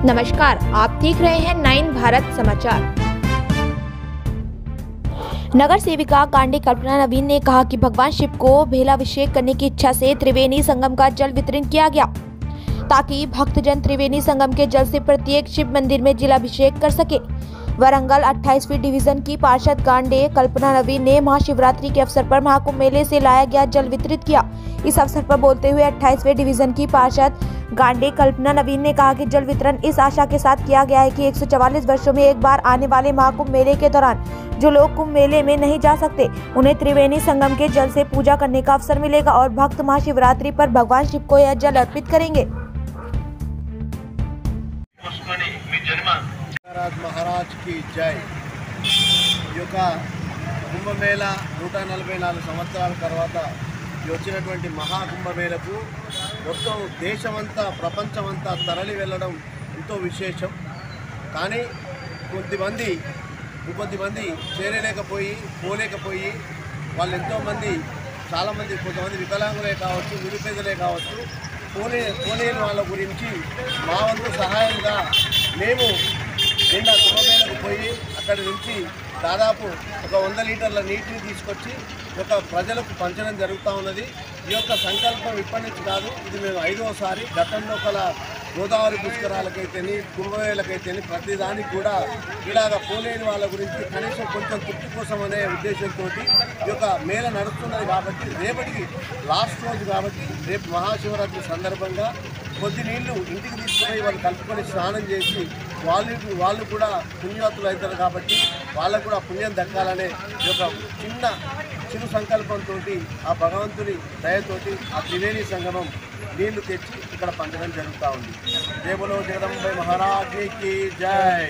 नमस्कार, आप देख रहे हैं 9 भारत समाचार। नगर सेविका कांडी कल्पना नवीन ने कहा कि भगवान शिव को भेलाभिषेक करने की इच्छा से त्रिवेणी संगम का जल वितरण किया गया ताकि भक्तजन त्रिवेणी संगम के जल से प्रत्येक शिव मंदिर में जलाभिषेक कर सके। वरंगल 28वीं डिवीजन की पार्षद कांडे कल्पना नवीन ने महाशिवरात्रि के अवसर पर महाकुंभ मेले से लाया गया जल वितरित किया। इस अवसर पर बोलते हुए 28वें डिवीजन की पार्षद गांडे कल्पना नवीन ने कहा कि जल वितरण इस आशा के साथ किया गया है कि 144 वर्षों में एक बार आने वाले महाकुंभ मेले के दौरान जो लोग कुंभ मेले में नहीं जा सकते उन्हें त्रिवेणी संगम के जल से पूजा करने का अवसर मिलेगा और भक्त महाशिवरात्रि पर भगवान शिव को यह जल अर्पित करेंगे। महाराज की जय। కుంభమేళా 144 సంవత్సరాల తర్వాత వచ్చినటువంటి మహాకుంభమేళకు మొత్తం దేశమంతా ప్రపంచమంతా తరలి వెళ్ళడం ఎంతో విశేషం. కానీ కొద్దిమంది పోలేకపోయి వాళ్ళు ఎంతోమంది చాలామంది కొంతమంది వికలాంగులే కావచ్చు, నిరుపేదలే కావచ్చు, పోలేని వాళ్ళ గురించి మా వంతు సహాయంగా మేము నిన్న కుంభమేళకు పోయి అక్కడి నుంచి దాదాపు ఒక 100 లీటర్ల నీటిని తీసుకొచ్చి ప్రజలకు పంచడం జరుగుతూ ఉన్నది. ఈ యొక్క సంకల్పం ఇప్పటి నుంచి కాదు, ఇది మేము 5వసారి. గతంలో గోదావరి పుష్కరాలకైతేని కుంభమేళకైతేని ప్రతిదానికి కూడా ఇలాగ పోలేని వాళ్ళ గురించి కనీసం కొంచెం తృప్తి కోసం అనే ఉద్దేశంతో ఈ యొక్క మేళ నడుస్తున్నది. కాబట్టి రేపటికి లాస్ట్ రోజు కాబట్టి రేపు మహాశివరాత్రి సందర్భంగా కొద్ది నీళ్లు ఇంటికి తీసుకుని వాళ్ళు కలుపుకొని స్నానం చేసి వాళ్ళు కూడా పుణ్యాతులు అవుతారు. కాబట్టి వాళ్ళకు కూడా పుణ్యం దక్కాలనే ఈ యొక్క చిరు సంకల్పంతో ఆ భగవంతుని దయతోటి ఆ త్రివేణి సంగమం నీళ్లు తెచ్చి ఇక్కడ పంచడం జరుగుతూ ఉంది. జై బోలో జగదంబ మహారాజ్ की जय।